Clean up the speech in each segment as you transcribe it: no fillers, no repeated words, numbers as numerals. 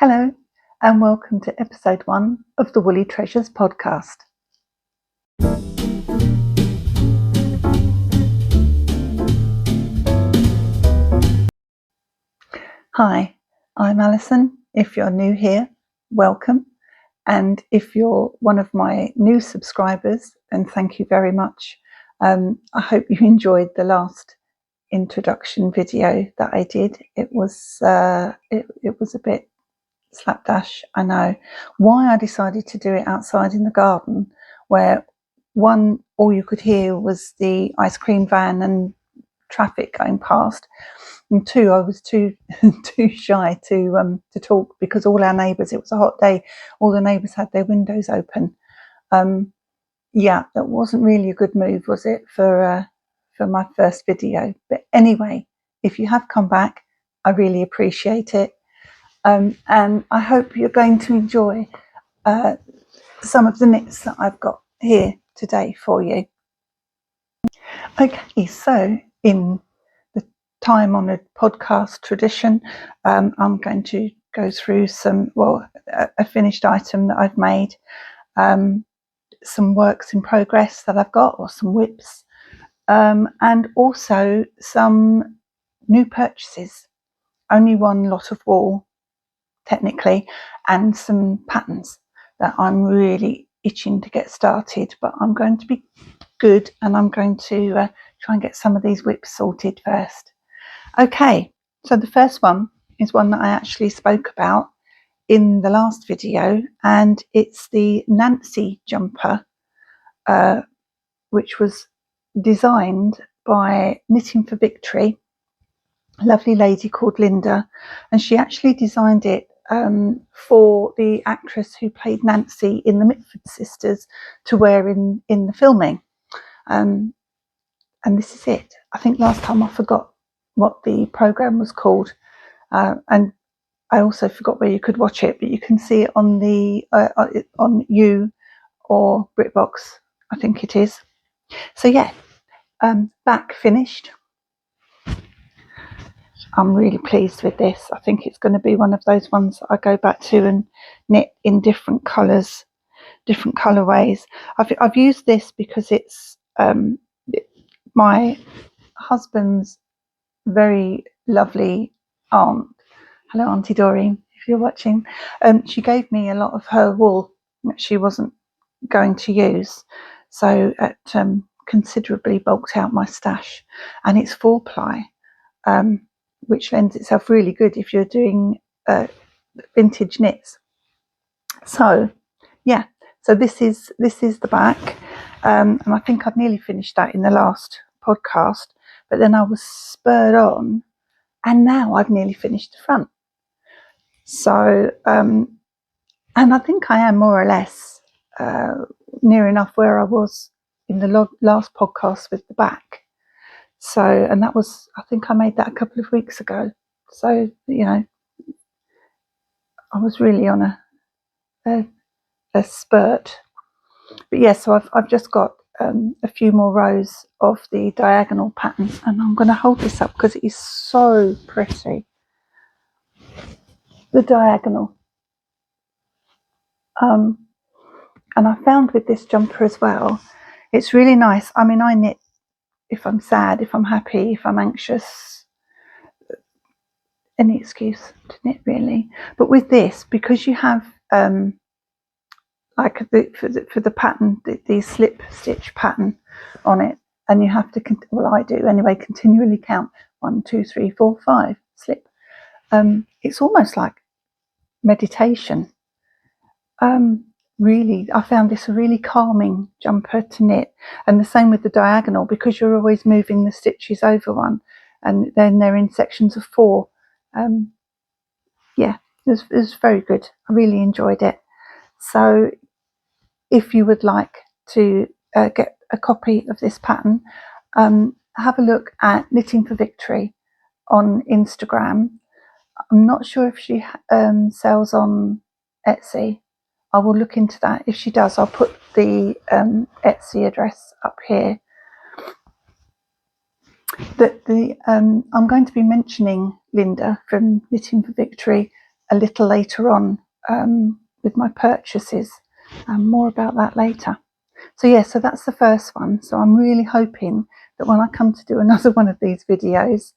Hello, and welcome to episode 1 of the Woolley Treasures podcast. Hi, I'm Alison. If you're new here, welcome. And if you're one of my new subscribers, then thank you very much. I hope you enjoyed the last introduction video that I did. It was a bit slapdash, I know. Why I decided to do it outside in the garden, where one, all you could hear was the ice cream van and traffic going past, and two, I was too shy to talk because all our neighbours, it was a hot day, all the neighbours had their windows open. Yeah, that wasn't really a good move, was it, for my first video? But anyway, if you have come back, I really appreciate it. And I hope you're going to enjoy some of the knits that I've got here today for you. Okay, so in the time-honoured podcast tradition, I'm going to go through a finished item that I've made, some works in progress that I've got, or some whips, and also some new purchases. Only one lot of wool, technically, and some patterns that I'm really itching to get started, but I'm going to be good and I'm going to try and get some of these whips sorted first. Okay, so the first one is one that I actually spoke about in the last video, and it's the Nancy jumper, which was designed by Knitting for Victory, a lovely lady called Linda, and she actually designed it for the actress who played Nancy in the Mitford Sisters to wear in the filming. And this is it. I think last time I forgot what the programme was called, and I also forgot where you could watch it, but you can see it on the on You or BritBox, I think it is. So yeah, back finished. I'm really pleased with this. I think it's going to be one of those ones that I go back to and knit in different colours, different colourways. I've used this because it's my husband's very lovely aunt. Hello, Auntie Doreen, if you're watching. She gave me a lot of her wool that she wasn't going to use, so it considerably bulked out my stash, and it's 4-ply. Which lends itself really good if you're doing vintage knits. So yeah, so this is the back, and I think I'd nearly finished that in the last podcast, but then I was spurred on, and now I've nearly finished the front. So and I think I am more or less near enough where I was in the last podcast with the back. So, and that was, I think I made that a couple of weeks ago. So, you know, I was really on a spurt. But yeah, so I've just got a few more rows of the diagonal pattern, and I'm going to hold this up because it is so pretty. The diagonal. And I found with this jumper as well, it's really nice. I mean, I knit if I'm sad, if I'm happy, if I'm anxious, any excuse to knit really. But with this, because you have like for the pattern, the slip stitch pattern on it, and you have to, well, I do anyway, continually count 1, 2, 3, 4, 5 slip. It's almost like meditation. Really, I found this a really calming jumper to knit, and the same with the diagonal, because you're always moving the stitches over one, and then they're in sections of 4. Yeah, it was very good. I really enjoyed it. So if you would like to get a copy of this pattern, have a look at Knitting for Victory on Instagram. I'm not sure if she sells on Etsy. I will look into that. If she does, I'll put the Etsy address up here. I'm going to be mentioning Linda from Knitting for Victory a little later on with my purchases, and more about that later. So yeah, so that's the first one. So I'm really hoping that when I come to do another one of these videos,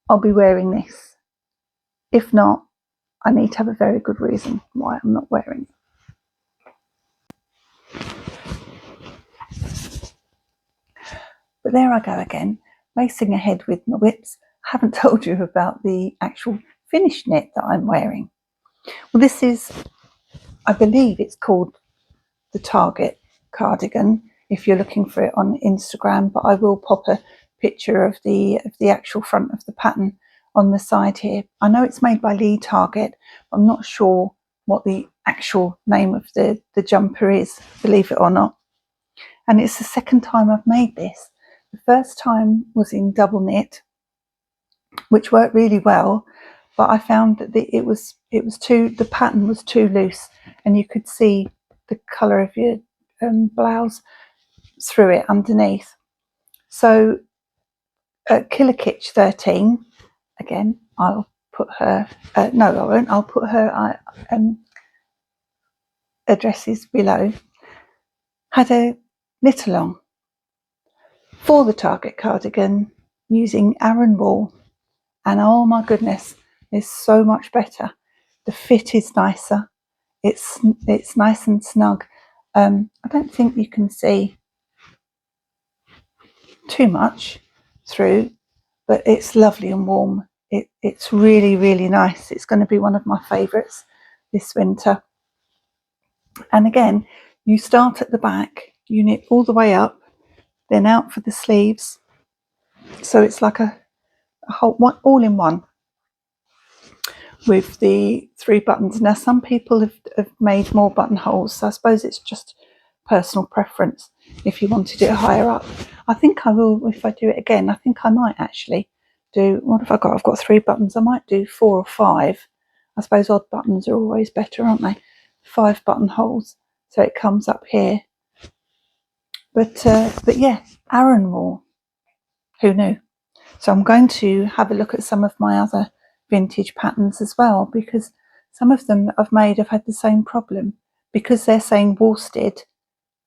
I'll be wearing this. If not, I need to have a very good reason why I'm not wearing it. But there I go again, racing ahead with my whips. I haven't told you about the actual finished knit that I'm wearing. Well, this is, I believe it's called the Target cardigan if you're looking for it on Instagram, but I will pop a picture of the actual front of the pattern on the side here. I know it's made by Lee Target, but I'm not sure what the actual name of the jumper is, believe it or not. And it's the second time I've made this. The first time was in double knit, which worked really well, but I found that the pattern was too loose, and you could see the colour of your blouse through it underneath. So Killer Kitsch 13, again, I'll put her, no I won't, I'll put her addresses below, had a knit along for the Target cardigan using Aran wool, and oh my goodness, it's so much better. The fit is nicer, it's nice and snug. I don't think you can see too much through, but it's lovely and warm. It's really, really nice. It's going to be one of my favourites this winter. And again, you start at the back, you knit all the way up, then out for the sleeves. So it's like a whole one, all in one, with the 3 buttons. Now, some people have made more buttonholes, so I suppose it's just personal preference if you wanted it higher up. I think I will, if I do it again, I think I might actually do, what have I got? I've got 3 buttons. I might do 4 or 5. I suppose odd buttons are always better, aren't they? 5 buttonholes, so it comes up here. But yeah, Aran wool, who knew? So I'm going to have a look at some of my other vintage patterns as well, because some of them that I've made have had the same problem, because they're saying worsted,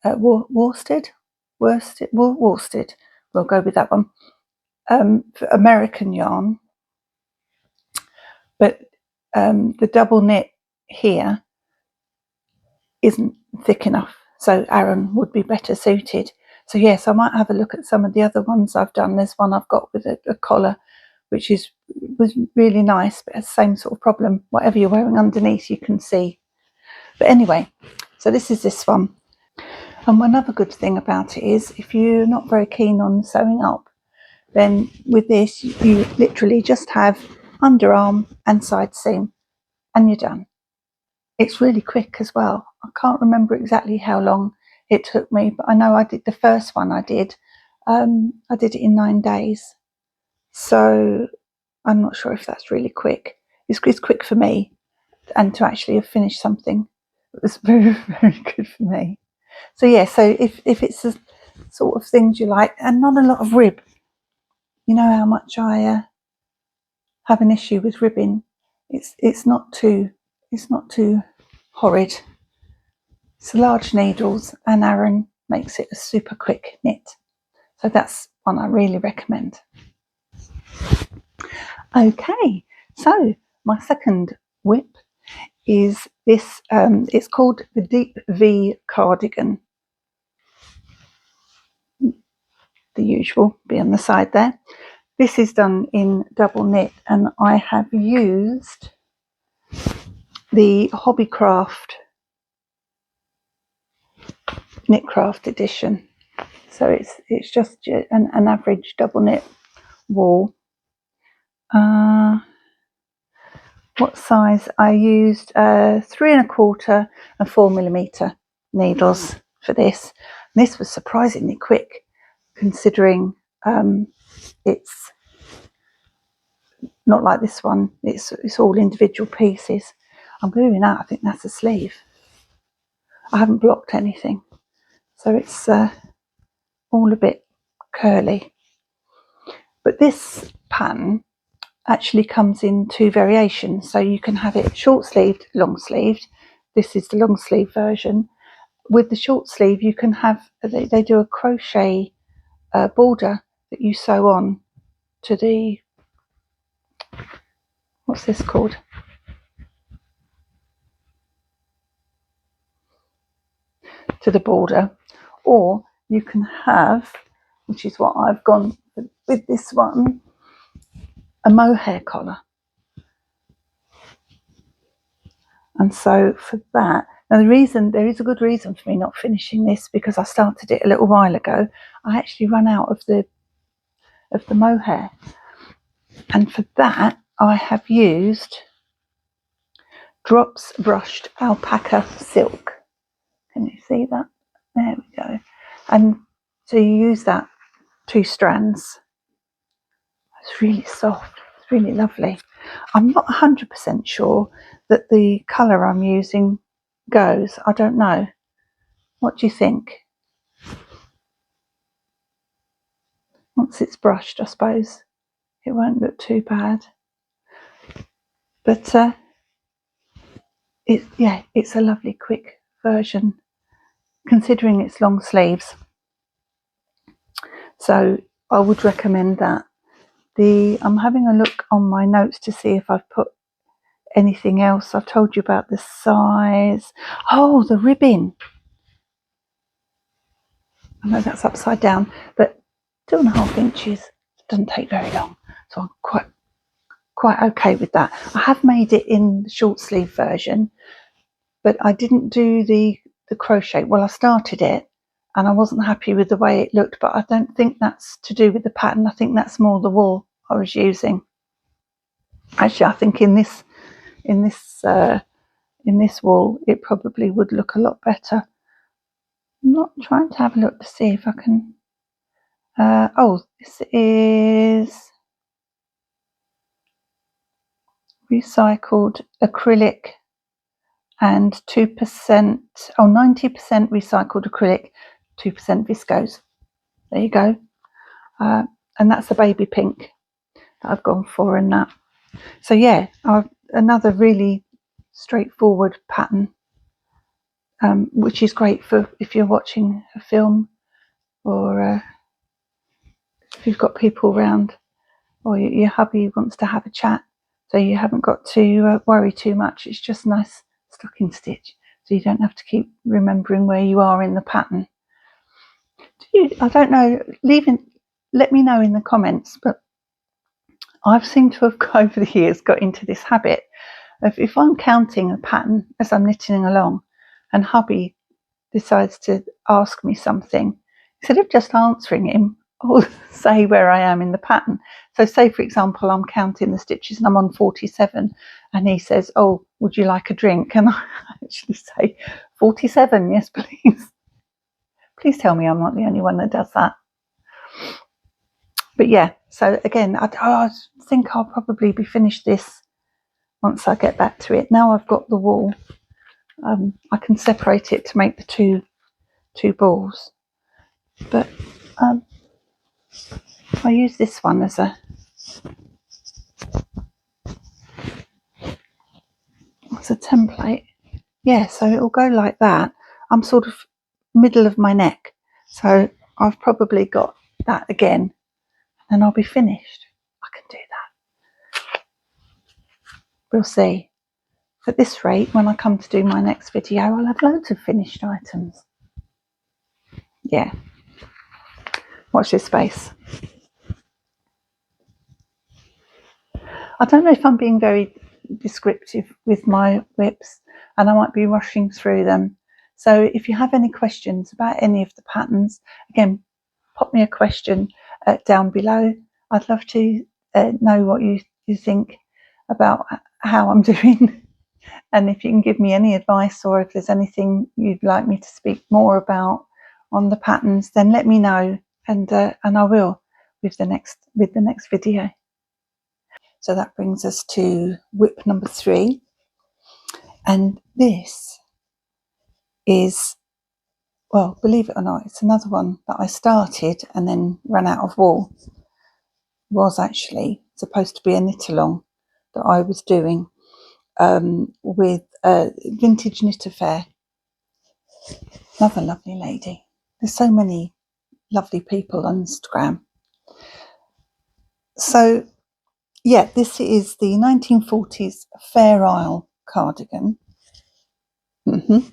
worsted, we'll go with that one, for American yarn, but the double knit here isn't thick enough, so Aran would be better suited. So yes, I might have a look at some of the other ones I've done. There's one I've got with a collar, which was really nice, but has the same sort of problem. Whatever you're wearing underneath, you can see. But anyway, so this is this one. And another good thing about it is, if you're not very keen on sewing up, then with this, you literally just have underarm and side seam, and you're done. It's really quick as well. I can't remember exactly how long it took me, but I know I did the first one I did it in 9 days. So I'm not sure if that's really quick. It's quick for me, and to actually have finished something, it was very, very good for me. So yeah, so if it's the sort of things you like, and not a lot of rib, you know how much I have an issue with ribbing. It's not too horrid. It's large needles, and Aran makes it a super quick knit. So that's one I really recommend. Okay, so my second whip is this, it's called the Deep V cardigan. The usual be on the side there. This is done in double knit, and I have used the Hobbycraft Knitcraft edition. So it's just an average double knit wool. What size? I used 3 1/4 and 4mm needles for this. And this was surprisingly quick, considering it's not like this one. It's all individual pieces. I'm gluing out. I think that's a sleeve. I haven't blocked anything, so it's all a bit curly. But this pattern, actually comes in two variations. So you can have it short sleeved, long sleeved. This is the long sleeve version. With the short sleeve, you can have, they do a crochet border that you sew on to the, what's this called? To the border. Or you can have, which is what I've gone with this one, a mohair collar. And so for that, now there is a good reason for me not finishing this, because I started it a little while ago. I actually ran out of the mohair, and for that I have used Drops Brushed Alpaca Silk. Can you see that? There we go. And so you use that 2 strands. It's really soft, it's really lovely. I'm not 100% sure that the colour I'm using goes. I don't know. What do you think? Once it's brushed, I suppose it won't look too bad. But it's a lovely quick version, considering it's long sleeves. So I would recommend that. I'm having a look on my notes to see if I've put anything else. I've told you about the size. Oh, the ribbing. I know that's upside down, but 2.5 inches doesn't take very long. So I'm quite okay with that. I have made it in the short sleeve version, but I didn't do the crochet. Well, I started it and I wasn't happy with the way it looked, but I don't think that's to do with the pattern. I think that's more the wool I was using. Actually, I think in this wool it probably would look a lot better. I'm not trying to have a look to see if I can. This is recycled acrylic and 2%, 90% recycled acrylic, 2% viscose. There you go. And that's the baby pink that I've gone for in that. So yeah, another really straightforward pattern, which is great for if you're watching a film, or if you've got people around, or your hubby wants to have a chat, so you haven't got to worry too much. It's just nice stocking stitch, so you don't have to keep remembering where you are in the pattern. I don't know, let me know in the comments, but I've seemed to have over the years got into this habit of, if I'm counting a pattern as I'm knitting along and hubby decides to ask me something, instead of just answering him, I'll say where I am in the pattern. So say, for example, I'm counting the stitches and I'm on 47, and he says, oh, would you like a drink? And I actually say 47, yes please. Please tell me I'm not the only one that does that. But yeah, so again, I think I'll probably be finished this once I get back to it. Now I've got the wool, I can separate it to make the two balls. But I use this one as a template. Yeah, so it'll go like that. I'm sort of middle of my neck, so I've probably got that again, and I'll be finished. I can do that. We'll see. At this rate, when I come to do my next video, I'll have loads of finished items. Yeah. Watch this space. I don't know if I'm being very descriptive with my whips, and I might be rushing through them. So if you have any questions about any of the patterns, again, pop me a question down below. I'd love to know what you think about how I'm doing, and if you can give me any advice, or if there's anything you'd like me to speak more about on the patterns, then let me know, and I will with the next video. So that brings us to whip number 3, and this is, well, believe it or not, it's another one that I started and then ran out of wool. Was actually supposed to be a knit along that I was doing with Vintage Knit Affair. Another lovely lady. There's so many lovely people on Instagram. So yeah, this is the 1940s Fair Isle cardigan. I've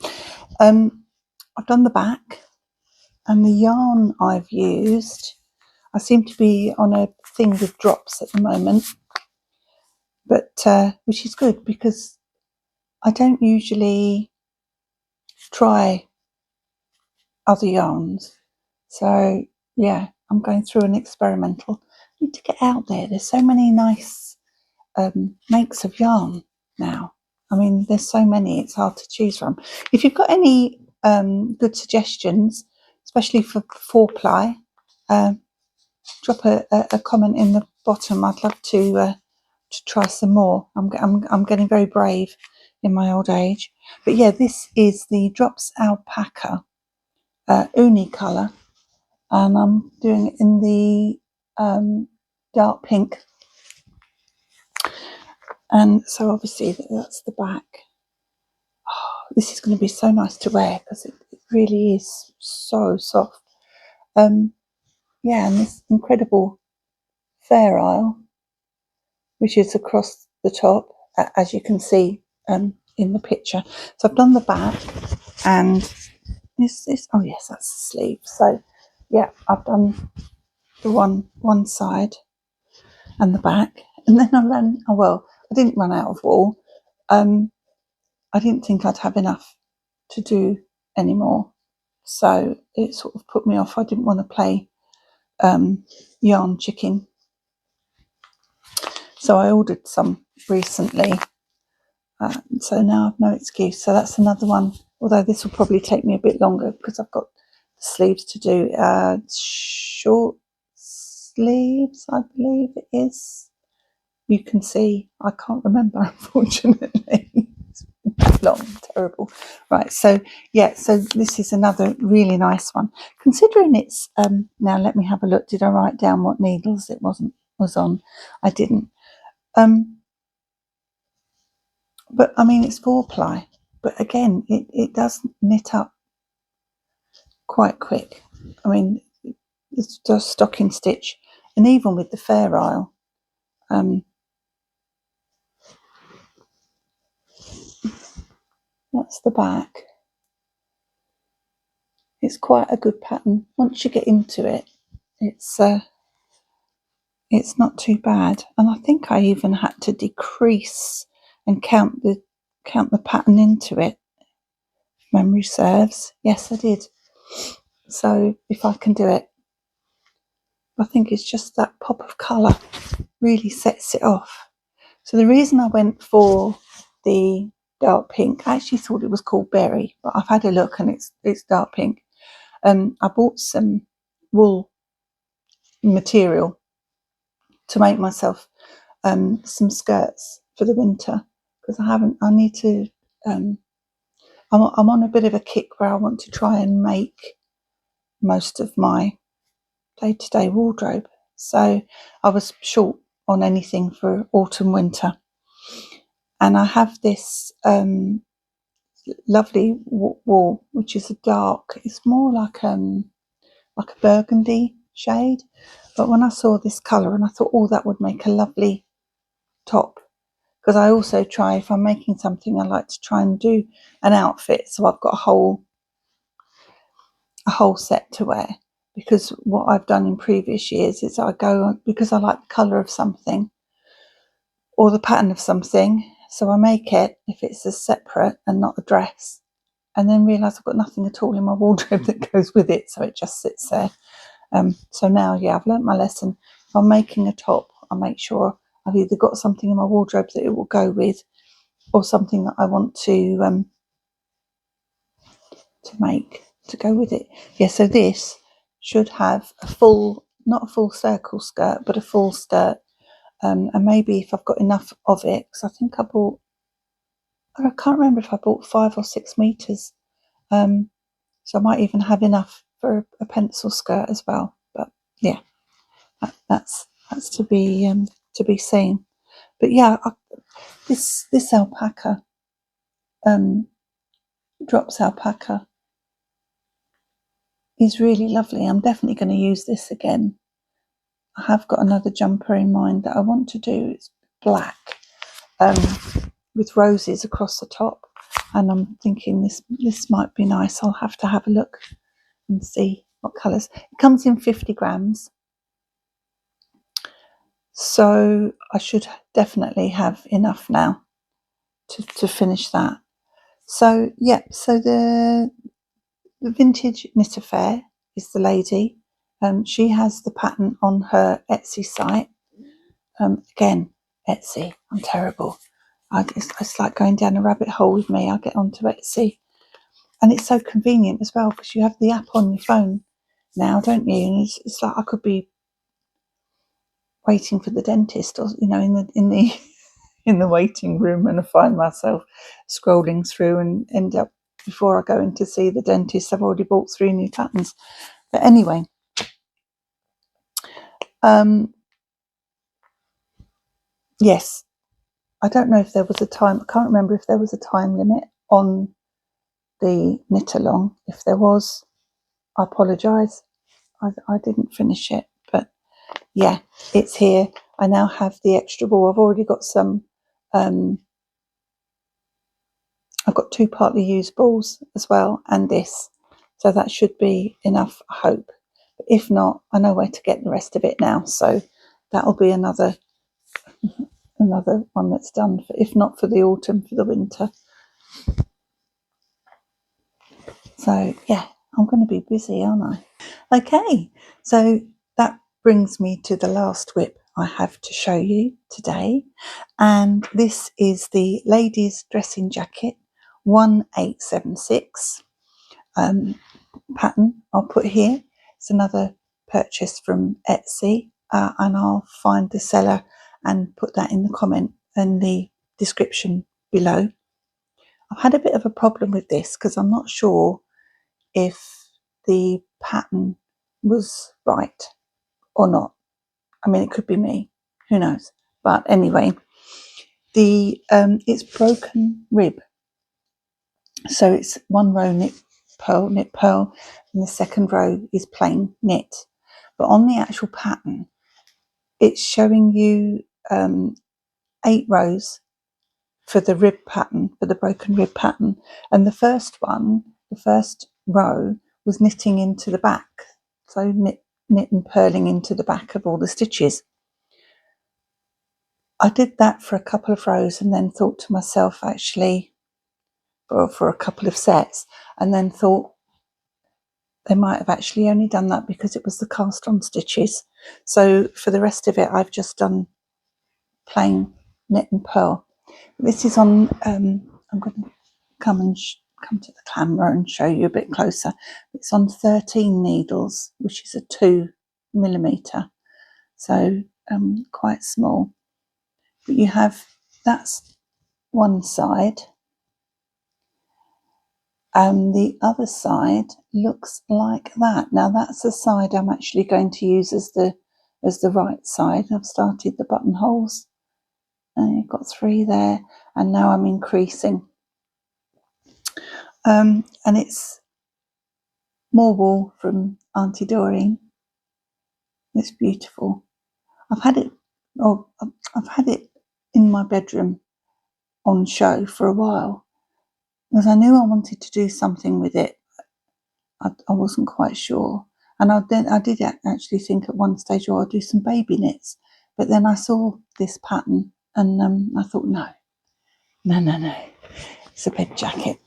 done the back, and the yarn I've used, I seem to be on a thing with drops at the moment, but which is good because I don't usually try other yarns. So yeah, I'm going through an experimental. I need to get out there. There's so many nice makes of yarn now. I mean, there's so many, it's hard to choose from. If you've got any good suggestions, especially for 4-ply, drop a comment in the bottom. I'd love to try some more. I'm getting very brave in my old age. But yeah, this is the Drops Alpaca uni colour, and I'm doing it in the dark pink. And so obviously that's the back. Oh, this is going to be so nice to wear because it really is so soft. Yeah, and this incredible Fair Isle, which is across the top, as you can see in the picture. So I've done the back, and this is, oh yes, that's the sleeve. So yeah, I've done the one side and the back, and then I didn't run out of wool. I didn't think I'd have enough to do anymore, so it sort of put me off. I didn't want to play yarn chicken, so I ordered some recently, so now I've no excuse. So that's another one, although this will probably take me a bit longer because I've got the sleeves to do. Short sleeves, I believe it is. You can see, I can't remember, unfortunately. It's long, terrible. Right, so yeah, so this is another really nice one. Considering it's now let me have a look. Did I write down what needles it was on? I didn't. But I mean, it's 4-ply, but again, it does knit up quite quick. I mean, it's just stocking stitch, and even with the Fair Isle, that's the back. It's quite a good pattern. Once you get into it, it's not too bad. And I think I even had to decrease and count the pattern into it. If memory serves. Yes, I did. So if I can do it, I think it's just that pop of colour really sets it off. So the reason I went for the dark pink, I actually thought it was called berry, but I've had a look and it's dark pink. I bought some wool material to make myself some skirts for the winter, because I need to, I'm on a bit of a kick where I want to try and make most of my day-to-day wardrobe. So I was short on anything for autumn, winter. And I have this lovely wool, which is a dark, it's more like a burgundy shade. But when I saw this colour, and I thought, oh, that would make a lovely top. Because I also try, if I'm making something, I like to try and do an outfit, so I've got a whole set to wear. Because what I've done in previous years is I go, because I like the colour of something or the pattern of something, so I make it if it's a separate and not a dress, and then realise I've got nothing at all in my wardrobe that goes with it, so it just sits there. So now, yeah, I've learnt my lesson. If I'm making a top, I make sure I've either got something in my wardrobe that it will go with, or something that I want to make to go with it. Yeah, so this should have a full, not a full circle skirt, but a full skirt. And maybe if I've got enough of it, because I think I can't remember if I bought 5 or 6 meters. So I might even have enough for a pencil skirt as well. But yeah, that's to be to be seen. But yeah, this alpaca, drops alpaca, is really lovely. I'm definitely going to use this again. I have got another jumper in mind that I want to do. It's black, with roses across the top, and I'm thinking this might be nice. I'll have to have a look and see what colours. It comes in 50 grams, so I should definitely have enough now to finish that. So yeah, so the Vintage Knit Affair is the lady. She has the pattern on her Etsy site. Again, Etsy, I'm terrible. It's like going down a rabbit hole with me. I get onto Etsy, and it's so convenient as well because you have the app on your phone now, don't you? And it's like I could be waiting for the dentist, or in the in the waiting room, and I find myself scrolling through and end up, before I go in to see the dentist, I've already bought 3 new patterns. But anyway, yes, I don't know if there was a time. I can't remember if there was a time limit on the knit along. If there was, I apologise. I didn't finish it, but yeah, it's here. I now have the extra ball. I've already got some. I've got 2 partly used balls as well, and this, so that should be enough, I hope. But if not, I know where to get the rest of it now, so that'll be another one that's done, if not for the autumn, for the winter. So yeah, I'm going to be busy, aren't I? Okay, so that brings me to the last whip I have to show you today, and this is the ladies dressing jacket 1876 pattern. I'll put here. It's another purchase from Etsy, and I'll find the seller and put that in the comment and the description below. I've had a bit of a problem with this because I'm not sure if the pattern was right or not. I mean, it could be me, who knows? But anyway, it's broken rib, so it's 1 row knit purl, and the second row is plain knit. But on the actual pattern, it's showing you 8 rows for the rib pattern, for the broken rib pattern, and the first row was knitting into the back, so knit and purling into the back of all the stitches. I did that for a couple of rows and then thought to myself, actually, or for a couple of sets, and then thought they might have actually only done that because it was the cast on stitches. So for the rest of it, I've just done plain knit and purl. This is on, I'm going to come to the camera and show you a bit closer. It's on 13 needles, which is a 2mm, so quite small. But you have, that's one side, and the other side looks like that. Now that's the side I'm actually going to use as the right side. I've started the buttonholes, and you've got 3 there, and now I'm increasing. And it's more wool from Auntie Doreen. It's beautiful. I've had it in my bedroom on show for a while because I knew I wanted to do something with it. I wasn't quite sure, and I did actually think at one stage, I'll do some baby knits, but then I saw this pattern and I thought, no, it's a bed jacket.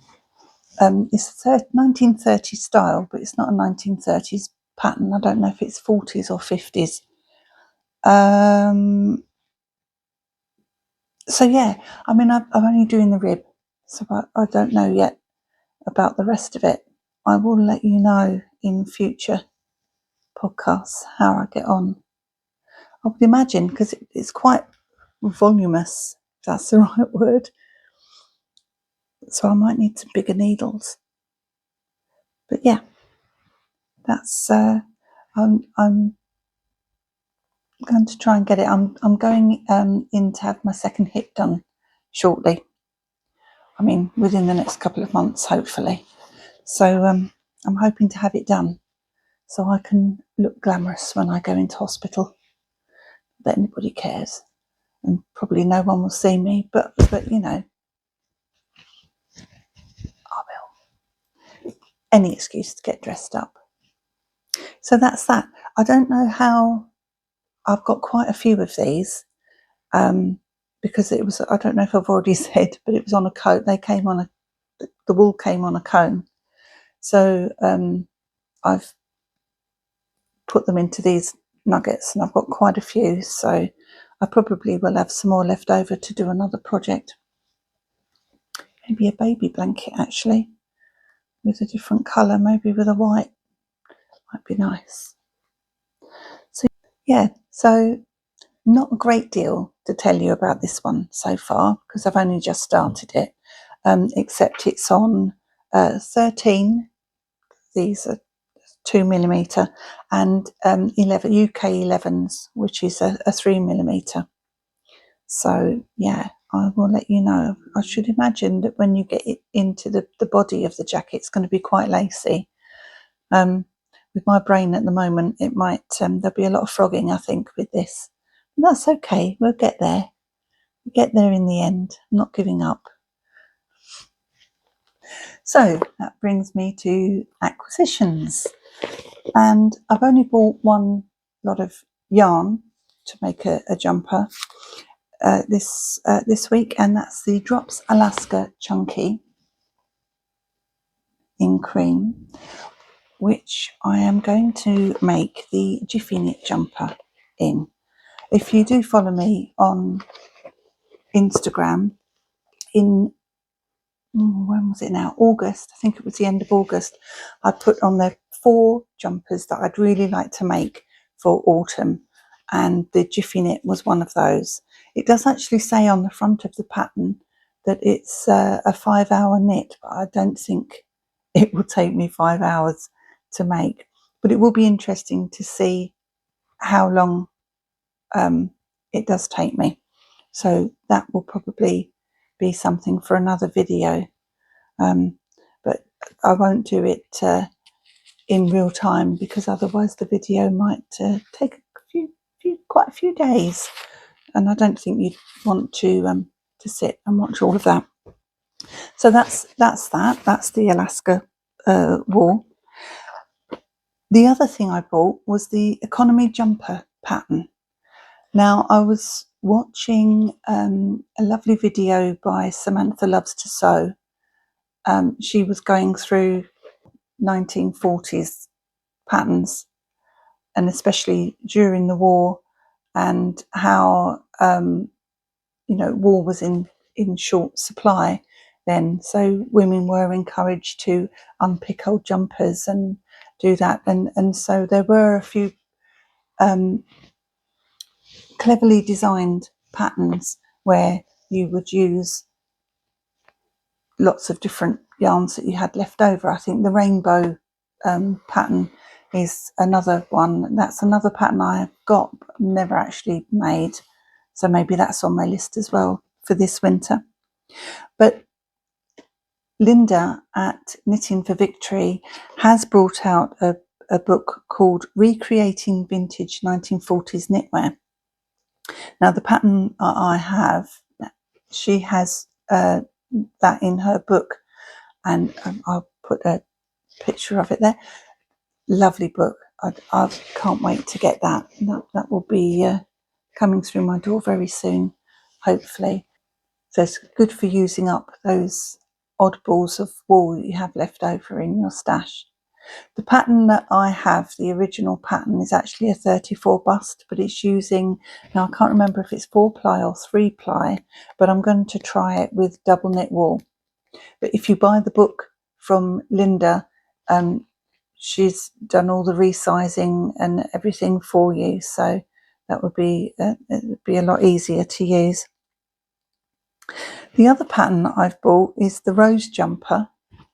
It's a 1930s style, but it's not a 1930s pattern. I don't know if it's 40s or 50s. So yeah, I mean, I'm only doing the rib, so I don't know yet about the rest of it. I will let you know in future podcasts how I get on. I would imagine, because it's quite voluminous, if that's the right word. So I might need some bigger needles. But yeah, that's I'm I'm going to try and get it. I'm going in to have my second hip done shortly. I mean, within the next couple of months, hopefully. So I'm hoping to have it done so I can look glamorous when I go into hospital. That anybody cares, and probably no one will see me, but you know, I will. Any excuse to get dressed up. So that's that. I don't know how. I've got quite a few of these because it was. I don't know if I've already said, but it was on a coat. They came on the wool came on a cone. So I've put them into these nuggets, and I've got quite a few. So I probably will have some more left over to do another project. Maybe a baby blanket actually, with a different colour, maybe with a white. Might be nice. So yeah, so not a great deal to tell you about this one so far because I've only just started it, except it's on 13. These are 2mm and 11 UK 11s, which is a 3mm. So yeah, I will let you know. I should imagine that when you get it into the body of the jacket, it's going to be quite lacy. With my brain at the moment, it might there'll be a lot of frogging, I think, with this. And that's okay. We'll get there. We'll get there in the end. I'm not giving up. So that brings me to acquisitions. And I've only bought one lot of yarn to make a jumper this week, and that's the Drops Alaska Chunky in cream, which I am going to make the Jiffy Knit jumper in. If you do follow me on Instagram, in when was it now? August, I think it was the end of August, I put on there 4 jumpers that I'd really like to make for autumn, and the Jiffy Knit was one of those. It does actually say on the front of the pattern that it's a 5-hour knit, but I don't think it will take me 5 hours to make. But it will be interesting to see how long it does take me. So that will probably be something for another video. But I won't do it in real time because otherwise the video might take quite a few days, and I don't think you'd want to sit and watch all of that. So that's the Alaska wool. The other thing I bought was the economy jumper pattern. Now I was watching a lovely video by Samantha Loves to Sew. She was going through 1940s patterns, and especially during the war, and how wool was in short supply then. So women were encouraged to unpick old jumpers and do that, and so there were a few cleverly designed patterns where you would use lots of different yarns that you had left over. I think the rainbow pattern is another one. That's another pattern I've got but never actually made, so maybe that's on my list as well for this winter. But Linda at Knitting for Victory has brought out a book called Recreating Vintage 1940s Knitwear. Now the pattern I have, she has that in her book, and I'll put a picture of it there. Lovely book. I can't wait to get that. That will be coming through my door very soon, hopefully. So it's good for using up those odd balls of wool that you have left over in your stash. The pattern that I have, the original pattern, is actually a 34 bust, but it's using, now I can't remember if it's 4-ply or 3-ply, but I'm going to try it with double knit wool. But if you buy the book from Linda, she's done all the resizing and everything for you, so that would be it would be a lot easier to use. The other pattern that I've bought is the rose jumper.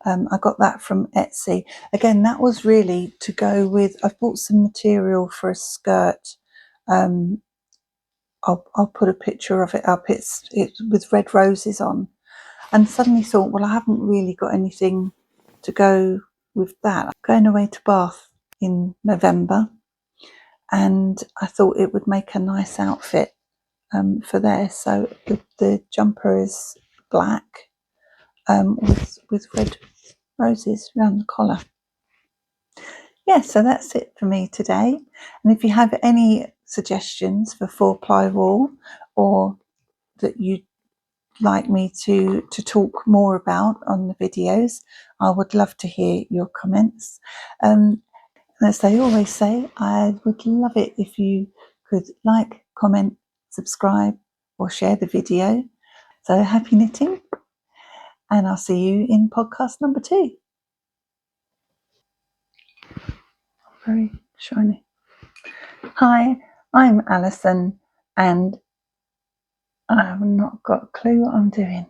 I got that from Etsy. Again, that was really to go with, I've bought some material for a skirt I'll put a picture of it up. It's with red roses on, and suddenly thought, well, I haven't really got anything to go with that. I'm going away to Bath in November, and I thought it would make a nice outfit for there. So the jumper is black with red roses around the collar. Yeah, so that's it for me today. And if you have any suggestions for 4-ply wool, or that you'd like me to talk more about on the videos, I would love to hear your comments. As they always say, I would love it if you could like, comment, subscribe, or share the video. So happy knitting, and I'll see you in podcast number 2. Very shiny. Hi, I'm Alison, and I've not got a clue what I'm doing.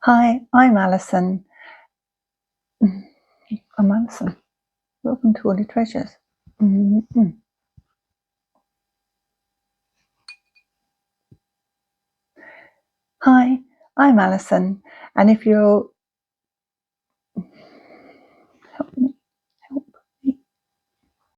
Hi, I'm Alison. I'm Alison. Welcome to Woolley Treasures. Hi, I'm Alison, and if you're